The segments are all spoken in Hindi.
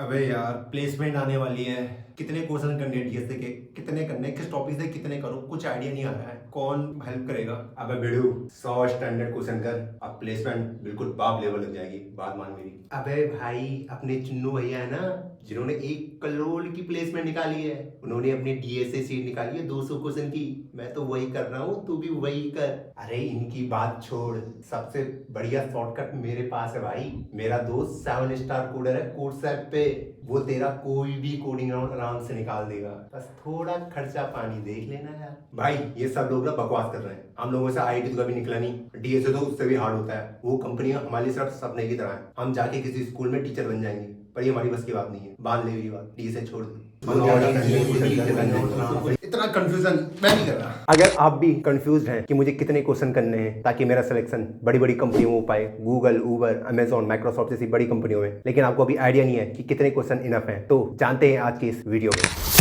अबे यार, प्लेसमेंट आने वाली है। कितने क्वेश्चन करने डीएसए के, कितने करने, किस टॉपिक से कितने करूँ, कुछ आइडिया नहीं आ रहा है। कौन हेल्प करेगा? अबे बिड़ू, 100 स्टैंडर्ड क्वेश्चन कर, अब प्लेसमेंट बिल्कुल बाप लेवल लग जाएगी, बात मान मेरी। अबे भाई, अपने चिन्नू भैया है ना, जिन्होंने 1 करोड़ की प्लेसमेंट निकाली है, उन्होंने अपनी डीएसए सीट निकाली है 200 क्वेश्चन की। मैं तो वही कर रहा हूँ, तू भी वही कर। अरे इनकी बात छोड़, सबसे बढ़िया शॉर्टकट मेरे पास है भाई। मेरा दोस्त 7 स्टार कोडर है कोर्सएप पे। वो तेरा कोई भी कोडिंग आराम से निकाल देगा, बस थोड़ा खर्चा पानी देख लेना यार। भाई ये सब लोग ना बकवास कर रहे हैं, हम लोगों से आईटी तो कभी निकला नहीं, डीएसए तो उससे भी हार्ड होता है। वो कंपनियां हमारे लिए सिर्फ सपने की तरह है, हम जाके किसी स्कूल में टीचर बन जाएंगे, पर ये हमारी बस की बात नहीं है। बांध ले ये बात, डीएसए छोड़ दे। इतना कंफ्यूजन मैं नहीं कर रहा। अगर आप भी कंफ्यूज हैं कि मुझे कितने क्वेश्चन करने हैं ताकि मेरा सिलेक्शन बड़ी बड़ी कंपनियों में हो पाए, गूगल, उबर, अमेजॉन, माइक्रोसॉफ्ट जैसी बड़ी कंपनियों में, लेकिन आपको अभी आइडिया नहीं है कि कितने क्वेश्चन इनफ हैं, तो जानते हैं आज की इस वीडियो में।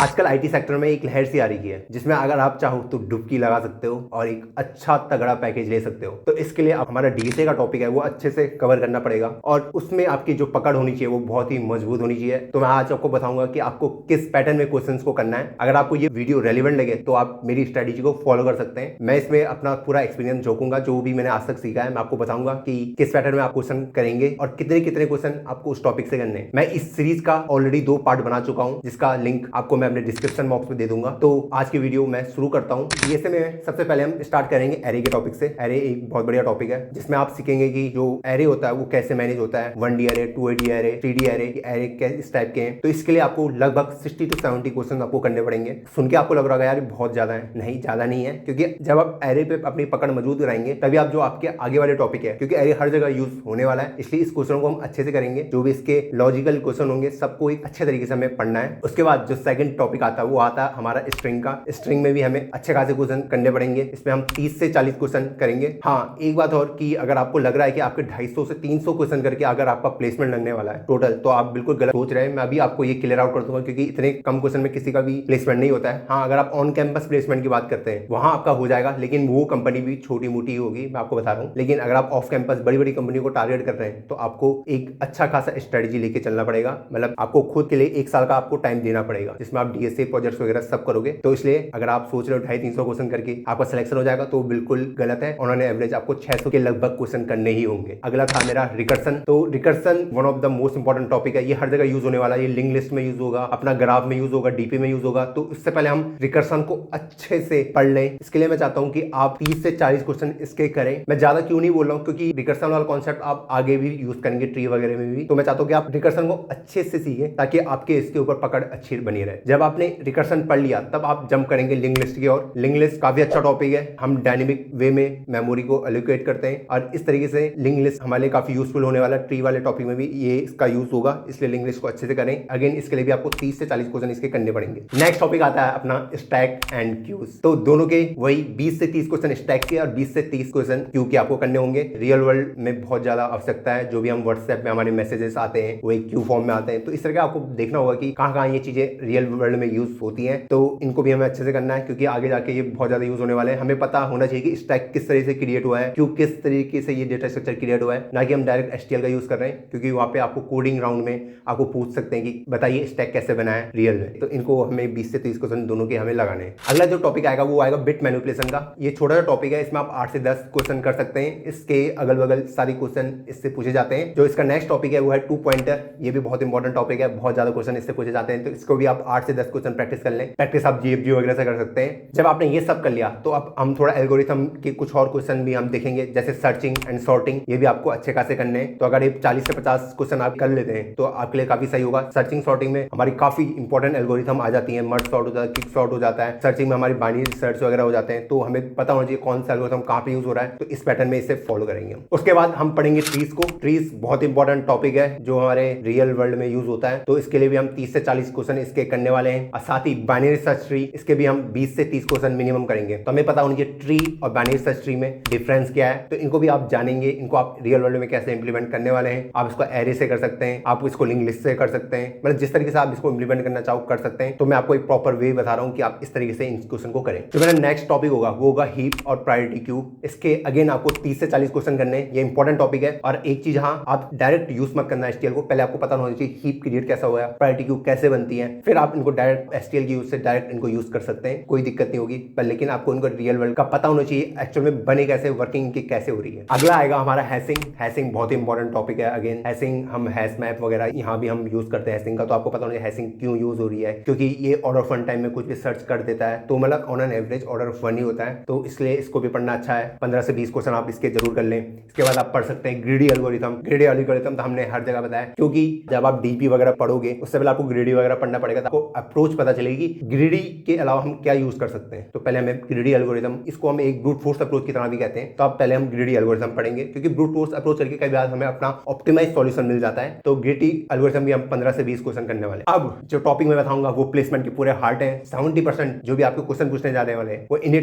आजकल आईटी सेक्टर में एक लहर सी आ रही है, जिसमें अगर आप चाहो तो डुबकी लगा सकते हो और एक अच्छा तगड़ा पैकेज ले सकते हो। तो इसके लिए आप हमारा डीएसए का टॉपिक है वो अच्छे से कवर करना पड़ेगा, और उसमें आपकी जो पकड़ होनी चाहिए वो बहुत ही मजबूत होनी चाहिए। तो मैं आज आपको बताऊंगा कि आपको किस पैटर्न में क्वेश्चंस को करना है। अगर आपको ये वीडियो रेलिवेंट लगे तो आप मेरी स्ट्रेटेजी को फॉलो कर सकते हैं। मैं इसमें अपना पूरा एक्सपीरियंस झोंकूंगा, जो भी मैंने आज तक सीखा है मैं आपको बताऊंगा कि किस पैटर्न में आप क्वेश्चन करेंगे और कितने कितने क्वेश्चन आपको उस टॉपिक से करने हैं। मैं इस सीरीज का ऑलरेडी 2 पार्ट बना चुका हूं, जिसका लिंक आपको मैं अपने डिस्क्रिप्शन बॉक्स में दे दूंगा। तो आज की वीडियो मैं शुरू करता हूं। डीएसए में सबसे पहले हम स्टार्ट करेंगे एरे के टॉपिक से। एरे एक बहुत बढ़िया टॉपिक है, जिसमें आप सीखेंगे कि जो एरे होता है वो कैसे मैनेज होता है, 1D array, 2D array, 3D array, array किस टाइप के हैं। तो इसके लिए आपको लगभग 60 to 70 क्वेश्चन आपको करने पड़ेंगे। सुन के आपको लग रहा है यार बहुत ज्यादा है, नहीं ज्यादा नहीं है, क्योंकि जब आप एरे पे अपनी पकड़ मजबूत कराएंगे तभी आप जो आपके आगे वाले टॉपिक है, क्योंकि एरे हर जगह यूज होने वाला है, इसलिए इस क्वेश्चन को हम अच्छे से करेंगे। जो भी इसके लॉजिकल क्वेश्चन होंगे सबको एक अच्छे तरीके से हमें पढ़ना है। उसके बाद जो सेकंड टॉपिक आता है वो आता है हमारा स्ट्रिंग का। स्ट्रिंग में भी हमें अच्छे खासे क्वेश्चन करने पड़ेंगे। इसमें हम 30 से 40 क्वेश्चन करेंगे। हाँ, एक बात और कि अगर आपको लग रहा है कि आपके 250 से 300 क्वेश्चन करके अगर आपका प्लेसमेंट लगने वाला है टोटल, तो आप बिल्कुल गलत सोच रहे हैं। मैं अभी आपको ये क्लियर आउट कर दूंगा, क्योंकि इतने कम क्वेश्चन में किसी का भी प्लेसमेंट नहीं होता है। हाँ, अगर आप ऑन कैंपस प्लेसमेंट की बात करते हैं वहां आपका हो जाएगा, लेकिन वो कंपनी भी छोटी मोटी होगी, मैं आपको बता रहा हूँ। लेकिन अगर आप ऑफ कैंपस बड़ी बड़ी कंपनी को टारगेट कर रहे हैं तो आपको एक अच्छा खासा स्ट्रेटेजी लेके चलना पड़ेगा। मतलब आपको खुद के लिए 1 साल का आपको टाइम देना पड़ेगा, जिसमें आप डीएसए प्रोजेक्ट्स वगैरह सब करोगे। तो इसलिए अगर आप सोच रहे हो 250-300 क्वेश्चन करके आपका सिलेक्शन हो जाएगा तो बिल्कुल गलत है। उन्होंने एवरेज आपको 600 के लगभग क्वेश्चन करने ही होंगे। अगला था मेरा रिकर्सन। तो recursion one of the most important topic है, ये हर जगह यूज होने वाला है। ये लिंक लिस्ट में यूज होगा, अपना ग्राफ में यूज होगा, डीपी में यूज होगा। तो इससे पहले हम रिकर्सन को अच्छे से पढ़ लें। इसके लिए मैं चाहता हूं कि आप 30 से 40 क्वेश्चन इसके करें। मैं ज्यादा क्यों नहीं बोल रहा हूं, क्योंकि रिकर्सन वाला कॉन्सेप्ट आप आगे भी यूज करेंगे ट्री वगैरह में भी। तो मैं चाहता हूं कि आप रिकर्सन को अच्छे से सीखें ताकि आपके इसके ऊपर पकड़ अच्छी बनी रहे। जब आपने रिकर्सन पढ़ लिया तब आप जंप करेंगे लिंक लिस्ट की ओर। लिंक लिस्ट काफी अच्छा टॉपिक है। हम डायनेमिक वे में मेमोरी को एलोकेट करते हैं और इस तरीके से लिंक लिस्ट हमारे लिए काफी यूजफुल होने वाला है। ट्री वाले टॉपिक में भी ये इसका यूज होगा, इसलिए लिंक लिस्ट को अच्छे से करें। अगेन इसके लिए भी आपको 30 से 40 क्वेश्चन इसके करने पड़ेंगे। नेक्स्ट टॉपिक आता है अपना स्टैक एंड क्यूज। तो दोनों के वही 20 से 30 क्वेश्चन स्टैक के और 20 से 30 क्वेश्चन क्यू के आपको करने होंगे। रियल वर्ल्ड में बहुत ज्यादा आवश्यकता है। जो भी हम व्हाट्सएप में हमारे मैसेजेस आते हैं वो एक क्यू फॉर्म में आते हैं। तो इस तरह का आपको देखना होगा कि कहां कहां ये चीजें रियल वर्ल्ड में यूज होती हैं। तो इनको भी हमें अच्छे से करना है, क्योंकि आगे जाके ये बहुत ज्यादा यूज होने वाले हैं। हमें पता होना चाहिए कि स्टैक किस तरह से क्रिएट हुआ है, क्यों किस तरीके से ये डेटा स्ट्रक्चर क्रिएट हुआ है, ना कि हम डायरेक्ट एचटीएल का यूज कर रहे हैं, क्योंकि वहां पे आपको कोडिंग राउंड में आपको पूछ सकते हैं कि बताइए स्टैक कैसे बना है रियल में। तो इनको हमें 20 से 30 क्वेश्चन दोनों के हमें लगाने हैं। अगला जो टॉपिक आएगा वो आएगा बिट मैनिपुलेशन का। ये छोटा सा टॉपिक है, इसमें आप 8 से 10 क्वेश्चन कर सकते हैं। इसके अगल बगल सारी क्वेश्चन इससे पूछे जाते हैं। जो इसका नेक्स्ट टॉपिक है वो है 2 पॉइंटर। ये भी बहुत इंपॉर्टेंट टॉपिक है, बहुत ज्यादा क्वेश्चन इससे पूछे जाते हैं। तो इसको भी आप 8 से 10 क्वेश्चन प्रैक्टिस कर लें। प्रैक्टिस आप जीएफजी वगैरह से कर सकते हैं। जब आपने ये सब कर लिया तो अब हम थोड़ा एल्गोरिथम के कुछ और क्वेश्चन भी हम देखेंगे, जैसे सर्चिंग एंड सॉर्टिंग। ये भी आपको अच्छे खासे करने हैं। तो अगर ये 40 से 50 क्वेश्चन आप कर लेते हैं तो आपके लिए काफी सही होगा। सर्चिंग सॉर्टिंग में हमारी काफी इंपॉर्टेंट एल्गोरिथम आ जाती है। मर्ज सॉर्ट हो जाता है, क्विक सॉर्ट हो जाता है। सर्चिंग में हमारी बाइनरी सर्च वगैरह हो जाते हैं। तो हमें पता होना चाहिए कौन सा एल्गोरिथम कहां पे यूज हो रहा है। तो इस पैटर्न में इसे फॉलो करेंगे। उसके बाद हम पढ़ेंगे ट्रीज को। ट्रीज बहुत इंपॉर्टेंट टॉपिक है जो हमारे रियल वर्ल्ड में यूज होता है। तो इसके लिए भी हम 30 से 40 क्वेश्चन इसके करने वाले वाले हैं। और साथ ही बाइनरी सर्च ट्री, इसके भी हम 20 से 30 क्वेश्चन मिनिमम करेंगे। तो हमें पता होना चाहिए ट्री और बाइनरी सर्च ट्री में डिफरेंस क्या है, तो इनको भी आप जानेंगे। इनको आप रियल वर्ल्ड में कैसे इंप्लीमेंट करने वाले हैं। आप इसको एरे से कर सकते हैं, आप इसको लिंक लिस्ट से कर सकते हैं, मतलब जिस तरीके से आप इसको इंप्लीमेंट करना चाहो कर सकते हैं। तो मैं आपको एक प्रॉपर वे बता रहा हूँ कि आप इस तरीके से इन क्वेश्चन को करें। तो मेरा नेक्स्ट टॉपिक होगा वो होगा हीप और प्रायोरिटी क्यू। इसके अगेन आपको 30 से 40 क्वेश्चन करने हैं। ये इंपॉर्टेंट टॉपिक है। और एक चीज, हाँ, आप डायरेक्ट यूज मत करना एचटीएल को, पहले आपको पता होना चाहिए हीप क्रिएट कैसा हुआ है, प्रायोरिटी क्यू कैसे बनती है, फिर आप इनको डायरेक्ट एचटीएल की यूज से डायरेक्ट इनको यूज कर सकते हैं, कोई दिक्कत नहीं होगी। पर लेकिन आपको इनको रियल वर्ल्ड का पता होना चाहिए, एक्चुअल में बने कैसे, वर्किंग इनकी कैसे हो रही है। अगला आएगा हमारा हैशिंग। हैशिंग बहुत ही इंपॉर्टेंट टॉपिक है। अगेन हैशिंग, हम हैश मैप वगैरह यहाँ भी हम यूज करते हैं हैशिंग का। तो आपको पता होना चाहिए हैशिंग क्यों यूज हो रही है, क्योंकि ये ऑर्डर ऑफ वन टाइम में कुछ भी सर्च कर देता है। तो मतलब on an average order of one ही होता है, तो इसलिए इसको भी पढ़ना अच्छा है। 15 से 20 क्वेश्चन आप इसके जरूर कर लें। इसके बाद आप पढ़ सकते हैं ग्रीडी एल्गोरिथम। ग्रीडी एल्गोरिथम तो हमने हर जगह बताया, क्योंकि जब आप डीपी वगैरह पढ़ोगे उससे पहले आपको ग्रीडी वगैरह पढ़ना पड़ेगा, तो आपको अप्रोच पता चलेगी ग्रीडी के अलावा हम क्या यूज कर सकते हैं। तो पहले हमें ग्रीडी एल्गोरिथम, इसको हम एक ब्रूट फोर्स अप्रोच की तरह भी कहते हैं। तो आप पहले हम ग्रीडी एल्गोरिथम पढ़ेंगे, क्योंकि ब्रूट फोर्स अप्रोच करके कई बार हमें अपना ऑप्टिमाइज सॉल्यूशन मिल जाता है। तो ग्रीडी एल्गोरिथम भी हम 15 से 20 क्वेश्चन करने वाले। अब जो टॉपिक मैं बताऊंगा वो प्लेसमेंट के पूरे हार्ट है। 70% जो भी आपको क्वेश्चन पूछने जाने वाले हैं वो इन्हीं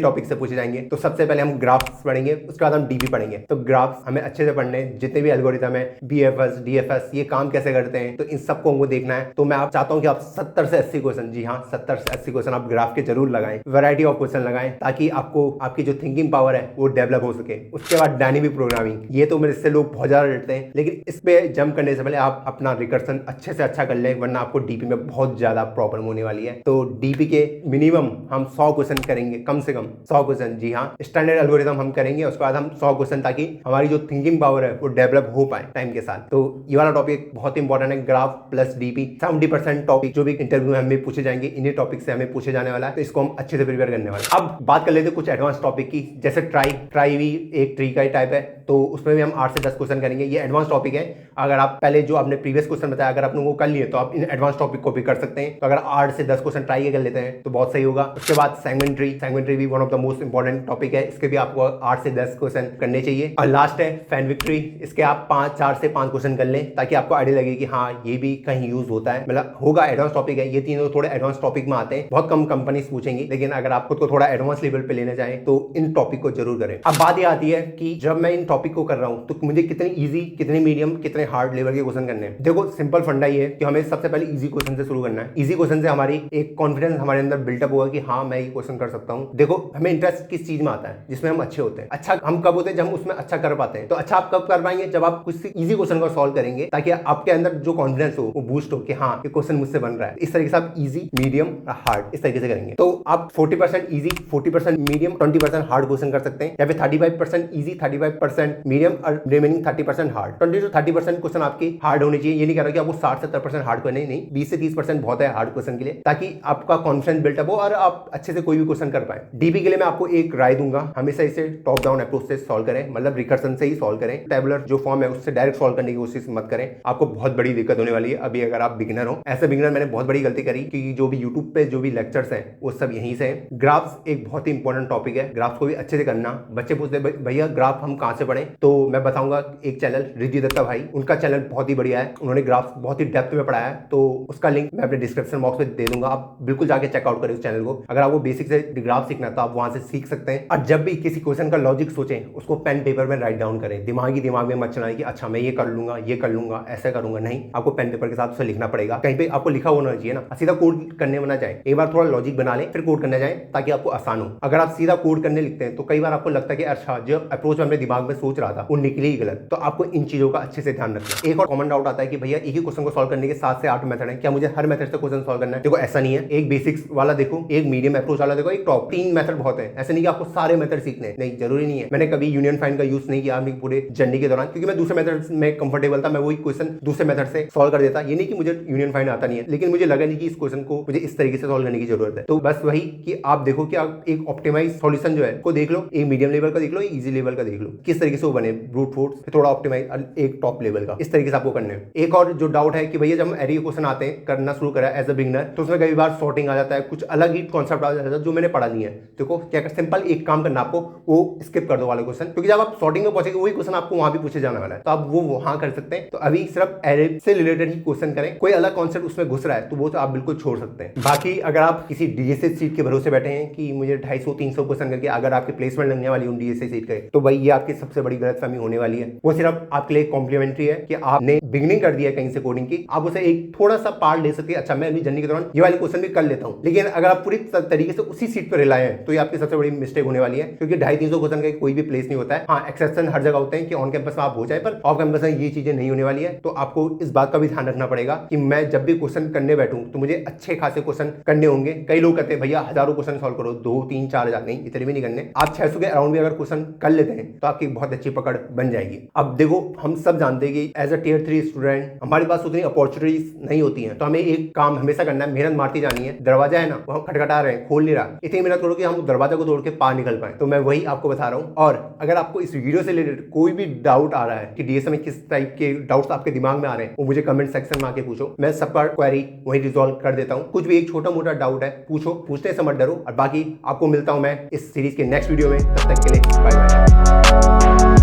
टॉपिक से पूछे जाएंगे। तो सबसे पहले हम ग्राफ्स पढ़ेंगे, उसके बाद हम डीपी पढ़ेंगे। तो ग्राफ्स हमें अच्छे से पढ़ने, जितने भी एल्गोरिथम है, बीएफएस, डीएफएस, ये काम कैसे करते हैं, तो इन सबको हमको देखना है। तो मैं आप चाहता हूं कि आप 70 से 80 क्वेश्चन, जी हाँ 70 से 80 क्वेश्चन आप ग्राफ के जरूर लगाएं, वैरायटी ऑफ क्वेश्चन लगाएं, ताकि आपको आपकी जो थिंकिंग पावर है वो डेवलप हो सके। उसके बाद डायनेमिक प्रोग्रामिंग, ये तो मेरे से लोग बहुत ज्यादा डरते हैं, लेकिन इस पे जंप करने से पहले आप अपना रिकर्सन अच्छे से अच्छा कर लें, वरना आपको डीपी में बहुत ज्यादा प्रॉब्लम होने वाली है। तो डीपी के मिनिमम हम 100 क्वेश्चन करेंगे, कम से कम 100 क्वेश्चन, जी हाँ। स्टैंडर्ड एल्गोरिथम हम करेंगे, उसके बाद हम 100 क्वेश्चन, ताकि हमारी जो थिंकिंग पावर है वो डेवलप हो पाए टाइम के साथ। तो ये वाला टॉपिक बहुत इंपॉर्टेंट है, ग्राफ प्लस डीपी। 70% टॉपिक जो भी इंटरव्यू में हमें पूछे जाएंगे, इन्हीं टॉपिक से हमें पूछे जाने वाला है, तो इसको हम अच्छे से प्रिपेयर करने वाले हैं। अब बात कर लेते हैं कुछ एडवांस टॉपिक की, जैसे ट्राई भी एक ट्री का ही टाइप है, तो उसमें भी हम 8 से 10 क्वेश्चन करेंगे। ये एडवांस टॉपिक है। अगर आप पहले जो आपने प्रीवियस क्वेश्चन बताया अगर आपने वो कर लिए, तो आप इन एडवांस टॉपिक को भी कर सकते हैं। तो अगर 8 से 10 क्वेश्चन ट्राई कर लेते हैं तो बहुत सही होगा। उसके बाद सेगमेंट्री भी one of the most important topic है। इसके भी आपको 8 से 10 क्वेश्चन करने चाहिए। और लास्ट है फैनविक्ट्री, इसके आप 4 से 5 क्वेश्चन कर लें, ताकि आपको आइडिया लगे कि हाँ ये भी कहीं यूज होता है, मतलब होगा। एडवांस टॉपिक है, ये तीनों थोड़े एडवांस टॉपिक में आते हैं, बहुत कम कंपनीज पूछेंगी, लेकिन अगर आप खुद को थोड़ा एडवांस लेवल पे लेना चाहें तो इन टॉपिक को जरूर करें। अब बात ये आती है कि जब मैं इन टॉपिक को कर रहा हूं तो मुझे कितने इजी, कितने मीडियम, कितने हार्ड लेवल के क्वेश्चन करने हैं। देखो सिंपल फंडा ये है कि हमें सबसे पहले इजी क्वेश्चन से शुरू करना है। इजी क्वेश्चन से हमारी एक कॉन्फिडेंस हमारे अंदर बिल्टअप होगा कि हाँ मैं ये क्वेश्चन कर सकता हूँ। देखो हमें इंटरेस्ट किस चीज में आता है, जिसमें हम अच्छे होते हैं। अच्छा हम कब होते हैं, जब हम उसमें अच्छा कर पाते हैं। तो अच्छा आप कब कर पाएंगे, जब आप कुछ इजी क्वेश्चन को सॉल्व करेंगे, ताकि आपके अंदर जो कॉन्फिडेंस हो वो बूस्ट हो कि हाँ ये क्वेश्चन मुझसे बन रहा है। इस तरीके से आप इजी, मीडियम, हार्ड इस तरीके से करेंगे। तो आप 40% इजी, 40% मीडियम, 20% हार्ड क्वेश्चन कर सकते हैं, या फिर 35% इजी, 35% मीडियम और रिमेनिंग 30% हार्ड। 20 से 30% क्वेश्चन आपके हार्ड होने चाहिए। ये नहीं कह रहा कि आपको 60-70% हार्ड करने, नहीं, 20 से 30% बहुत है हार्ड क्वेश्चन के लिए, ताकि आपका कॉन्फिडेंस बिल्टअप हो और आप अच्छे से कोई भी क्वेश्चन कर पाए। डीपी के लिए मैं आपको एक राय दूंगा, हमेशा इसे टॉप डाउन अप्रोच से सॉल्व करें, मतलब रिकर्सन से ही सॉल्व करें। टेबुलर जो फॉर्म है उससे डायरेक्ट सॉल्व करने की कोशिश मत करें, आपको बहुत बड़ी दिक्कत होने वाली है। अभी अगर आप बिगिनर हो, ऐसे बिगिनर मैंने बहुत बड़ी गलती करी, क्योंकि जो भी यूट्यूब पे जो भी लेक्चर्स हैं वो सब यहीं से हैं। ग्राफ्स एक बहुत ही इंपॉर्टेंट टॉपिक है, ग्राफ्स को भी अच्छे से करना। बच्चे पूछते भैया ग्राफ हम कहां से पढ़ें, तो मैं बताऊंगा एक चैनल रिद्धि दत्ता भाई, उनका चैनल बहुत ही बढ़िया है, उन्होंने ग्राफ्स बहुत ही डेप्थ में पढ़ाया है। तो उसका लिंक मैं अपने डिस्क्रिप्शन बॉक्स में दे दूंगा, आप बिल्कुल जाके चेकआउट करें उस चैनल को। अगर आपको बेसिक से ग्राफ सीखना है तो आप वहां से सीख सकते हैं। और जब भी किसी क्वेश्चन का लॉजिक सोचें, उसको पेन पेपर में राइट डाउन करें। दिमाग में मत चलाएं कि अच्छा मैं ये कर लूंगा, ऐसा करूंगा। नहीं, आपको पेन पेपर के साथ उसे लिखना पड़ेगा। कहीं पे आपको लिखा होना चाहिए ना, सीधा कोड करने में ना जाए, एक बार थोड़ा लॉजिक बना लें फिर कोड करने जाए, ताकि आपको आसान हो। अगर आप सीधा कोड करने लिखते हैं तो कई बार आपको लगता है कि अच्छा जो अप्रोच अपने दिमाग में सोच रहा था वो निकली ही गलत। तो आपको इन चीजों का अच्छे से ध्यान रखना। एक और कॉमन डाउट आता है कि भैया एक ही क्वेश्चन को सॉल्व करने के 7 से 8 मेथड है, क्या मुझे हर मेथड से क्वेश्चन सॉल्व करना है? देखो ऐसा नहीं है, एक बेसिक्स वाला देखो, एक मीडियम अप्रोच वाला देखो, एक टॉप। 3 मेथड बहुत है, ऐसा नहीं कि आपको सारे मेथड सीखने हैं, नहीं जरूरी नहीं है। मैंने कभी यूनियन फाइंड का यूज नहीं किया अपनी पूरे जर्नी के दौरान, क्योंकि मैं दूसरे मेथड में कंफर्टेबल था, मैं वही क्वेश्चन दूसरे मेथड से सॉल्व कर देता। ये नहीं कि मुझे यूनियन फाइंड आता नहीं है, लेकिन मुझे लगा नहीं कि इस क्वेश्चन को मुझे इस तरीके से सॉल्व करने की जरूरत है। तो बस वही कि आप देखो कि आप एक ऑप्टिमाइज सॉल्यूशन जो है को देख लो, एक मीडियम लेवल का देख लो, एक इजी लेवल का देख लो, किस तरीके से वो बने, ब्रूट फोर्स थोड़ा ऑप्टिमाइज, एक टॉप लेवल का, इस तरीके से आपको करने हैं। एक और जो डाउट है कि भैया जब हम एरे क्वेश्चन आते हैं करना शुरू करा एज अ बिगिनर, तो उसमें कई बार सॉर्टिंग आ जाता है, कुछ अलग ही कॉन्सेप्ट आ जाता है जो मैंने पढ़ा नहीं है। देखो क्या कर, सिंपल एक काम करना, आपको वो स्किप कर दो वाले क्वेश्चन, क्योंकि जब आप सॉर्टिंग में पहुंचेंगे वही क्वेश्चन आपको वहां भी पूछे जाने वाला है, तो आप वो वहां कर सकते हैं। तो अभी सिर्फ एरे से रिलेटेड ही क्वेश्चन करें, कोई अलग कॉन्सेप्ट उसमें घुस रहा है तो वो तो आप बिल्कुल को छोड़ सकते हैं। बाकी अगर आप किसी डीएसए सीट के भरोसे बैठे हैं कि मुझे 250-300 क्वेश्चन करके अगर आपकी प्लेसमेंट लगने वाली उन डीएसए सीट के, तो भाई ये आपकी सबसे बड़ी गलतफहमी होने वाली है। वो सिर्फ आपके लिए कॉम्प्लीमेंट्री है कि आपने बिगिनिंग कर दिया कहीं से कोडिंग की, आप उसे एक थोड़ा सा पार्ट ले सकते हैं। अच्छा, मैं अभी जर्नी के दौरान ये वाले क्वेश्चन भी कर लेता हूं, लेकिन अगर आप पूरी तरीके से उसी सीट पर रिलाय है तो ये आपकी सबसे बड़ी मिस्टेक होने वाली है, क्योंकि 250-300 क्वेश्चन का कोई भी प्लेस नहीं होता है। हाँ, एक्सेप्शन हर जगह होते हैं कि ऑन कैंपस में आप हो जाए, पर ऑफ कैंपस में ये चीजें नहीं होने वाली है। तो आपको इस बात का भी ध्यान रखना पड़ेगा कि मैं जब भी क्वेश्चन करने बैठूं तो मुझे अच्छे खासे क्वेश्चन करने होंगे। कई लोग कहते हैं भैया हजारों क्वेश्चन सॉल्व करो, 2-3-4 हज़ार नहीं, इतने भी नहीं करने। आप 600 के अराउंड भी अगर क्वेश्चन कर लेते हैं तो आपकी बहुत अच्छी पकड़ बन जाएगी। अब देखो, हम सब जानते हैं कि एज अ टियर 3 स्टूडेंट हमारे पास उतनी अपॉर्चुनिटीज नहीं होती हैं, तो हमें एक काम हमेशा करना है, मेहनत मारती जानी है। दरवाजा है ना, वो हम खटखटा रहे हैं, खोल नहीं रहा, इतनी मेहनत करो कि हम दरवाजा को तोड़ के पार निकल पाए। तो मैं वही आपको बता रहा हूँ। और अगर आपको इस वीडियो से रिलेटेड कोई भी डाउट आ रहा है कि डीएसए में किस टाइप के डाउट्स आपके दिमाग में आ रहे हैं, वो मुझे कमेंट सेक्शन में आके पूछो, मैं सबका क्वेरी वही रिजॉल्व कर देता हूँ। कुछ भी एक छोटा मोटा डाउट है पूछो, पूछने से मत डरो। और बाकी आपको मिलता हूँ मैं इस सीरीज के नेक्स्ट वीडियो में, तब तक के लिए बाय बाय।